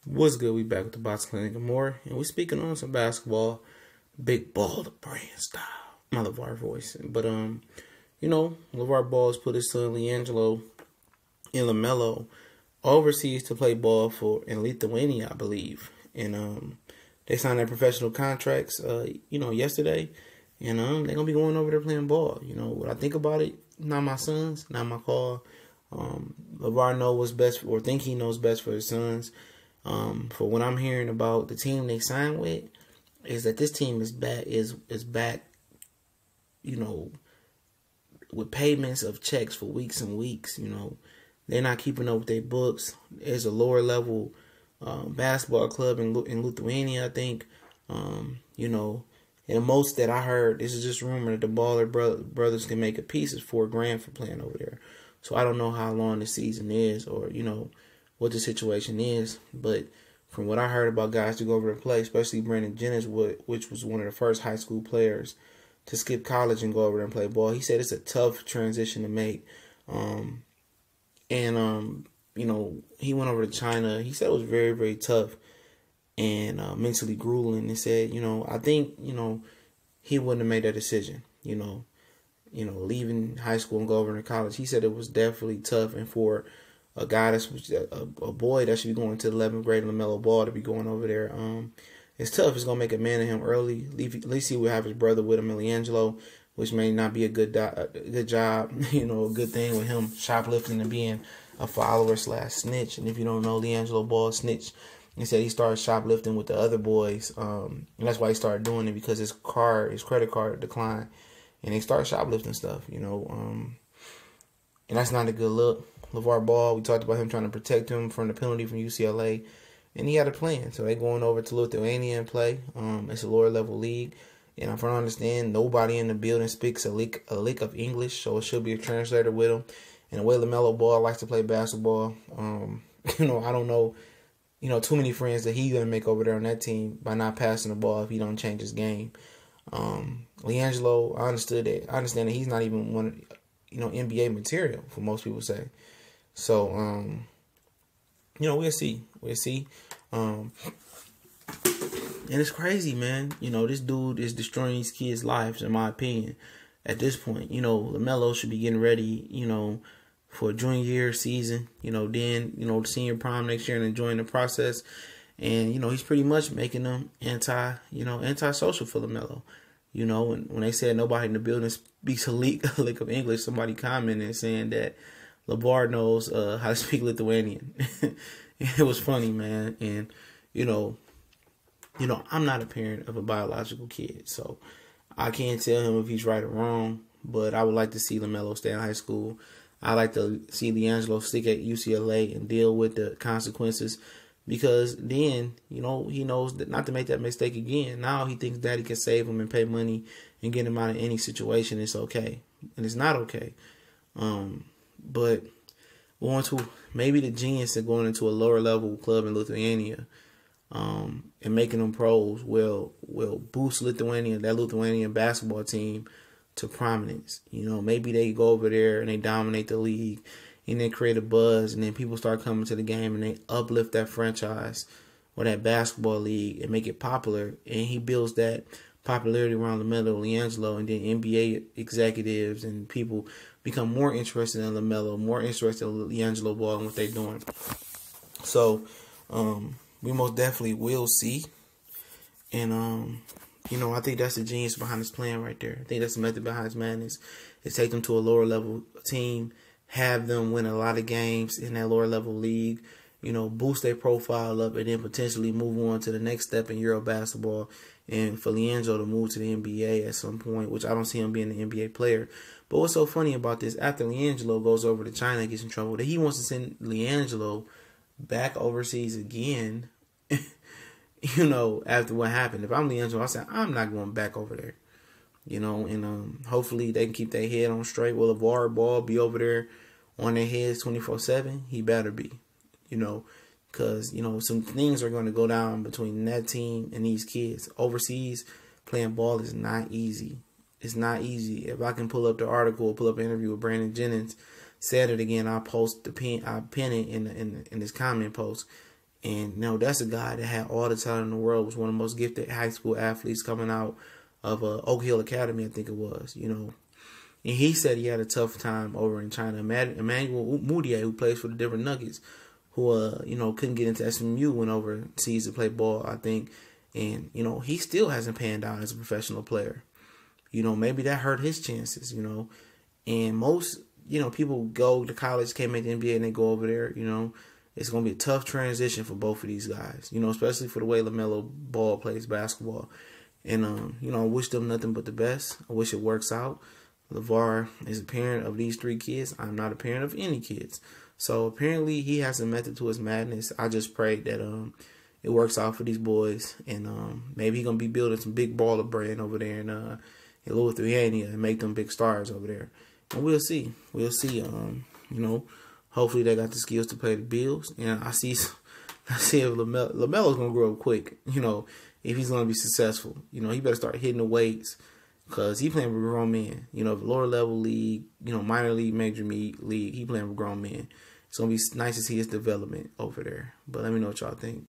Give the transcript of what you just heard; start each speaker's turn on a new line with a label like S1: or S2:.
S1: What's good? We back with the Box Clinic and more, and we speaking on some basketball, big ball, the brand style. My LeVar voice, but LeVar Ball has put his son LiAngelo and LaMelo overseas to play ball for in Lithuania, I believe, and they signed their professional contracts, yesterday, and they're gonna be going over there playing ball. You know what I think about it? Not my sons, not my call. LeVar know what's best, or think he knows best for his sons. For what I'm hearing about the team they signed with, is that this team is back, with payments of checks for weeks and weeks. They're not keeping up with their books. There's a lower level basketball club in Lithuania, I think. And the most that I heard, this is just rumor, that the Baller brothers can make a piece is $4,000 for playing over there. So I don't know how long the season is, or what the situation is, but from what I heard about guys to go over to play, especially Brandon Jennings, which was one of the first high school players to skip college and go over there and play ball, he said it's a tough transition to make. He went over to China. He said it was very, very tough and mentally grueling. And said, I think, he wouldn't have made that decision, leaving high school and go over to college. He said it was definitely tough, and for a guy that's a boy that should be going to the 11th grade, LaMelo Ball, to be going over there, it's tough. It's gonna make a man of him early. At least he would have his brother with him, LiAngelo, which may not be a good job, a good thing with him shoplifting and being a follower / snitch. And if you don't know, LiAngelo Ball snitch. He said he started shoplifting with the other boys, and that's why he started doing it, because his credit card declined, and they started shoplifting stuff, and that's not a good look. LeVar Ball, we talked about him trying to protect him from the penalty from UCLA, and he had a plan. So they're going over to Lithuania and play. It's a lower level league, and from what I understand, nobody in the building speaks a lick of English, so it should be a translator with him. And the way LaMelo Ball likes to play basketball, I don't know, too many friends that he's gonna make over there on that team by not passing the ball if he don't change his game. LiAngelo, I understand that he's not even one, NBA material, for most people say. So, we'll see. And it's crazy, man. This dude is destroying these kids' lives, in my opinion, at this point. LaMelo should be getting ready, for a junior year season, then, senior prom next year, and enjoying the process. And, he's pretty much making them antisocial for LaMelo. When they said nobody in the building speaks a lick of English, somebody commented saying that LeVar knows how to speak Lithuanian. It was funny, man. And, I'm not a parent of a biological kid, so I can't tell him if he's right or wrong, but I would like to see LaMelo stay in high school. I like to see LiAngelo stick at UCLA and deal with the consequences, because then, he knows that not to make that mistake again. Now he thinks daddy can save him and pay money and get him out of any situation. It's okay. And it's not okay. But going to maybe the genius of going into a lower level club in Lithuania, and making them pros will boost that Lithuanian basketball team to prominence. Maybe they go over there and they dominate the league, and they create a buzz, and then people start coming to the game, and they uplift that franchise or that basketball league and make it popular. And he builds that popularity around LaMelo, LiAngelo, and then NBA executives and people become more interested in LaMelo, more interested in LiAngelo Ball and what they're doing. So, we most definitely will see. And, I think that's the genius behind his plan right there. I think that's the method behind his madness. Is take them to a lower level team, have them win a lot of games in that lower level league, boost their profile up, and then potentially move on to the next step in Euro basketball. And for LiAngelo to move to the NBA at some point, which I don't see him being an NBA player. But what's so funny about this, after LiAngelo goes over to China and gets in trouble, that he wants to send LiAngelo back overseas again, after what happened. If I'm LiAngelo, I say, I'm not going back over there. And hopefully they can keep their head on straight. Will LeVar Ball be over there on their heads 24/7? He better be, because, some things are going to go down between that team and these kids. Overseas, playing ball is not easy. It's not easy. If I can pull up the article, pull up an interview with Brandon Jennings, said it again, I'll pin it in this comment post. And that's a guy that had all the talent in the world. Was one of the most gifted high school athletes coming out of Oak Hill Academy, I think it was. And he said he had a tough time over in China. Emmanuel Mudiay, who plays for the Denver Nuggets, who couldn't get into SMU, went overseas to play ball, I think, and he still hasn't panned out as a professional player. Maybe that hurt his chances. And most people go to college, can't make the NBA, and they go over there. It's going to be a tough transition for both of these guys, especially for the way LaMelo Ball plays basketball. And, I wish them nothing but the best. I wish it works out. LeVar is a parent of these 3 kids. I'm not a parent of any kids. So apparently he has a method to his madness. I just pray that it works out for these boys. And maybe he's going to be building some big baller brand over there in Lithuania and make them big stars over there. And we'll see. We'll see. Hopefully they got the skills to pay the bills. And I see if LaMelo's gonna grow up quick. If he's gonna be successful, he better start hitting the weights because he playing with grown men. Lower level league, minor league, major league, he playing with grown men. It's gonna be nice to see his development over there. But let me know what y'all think.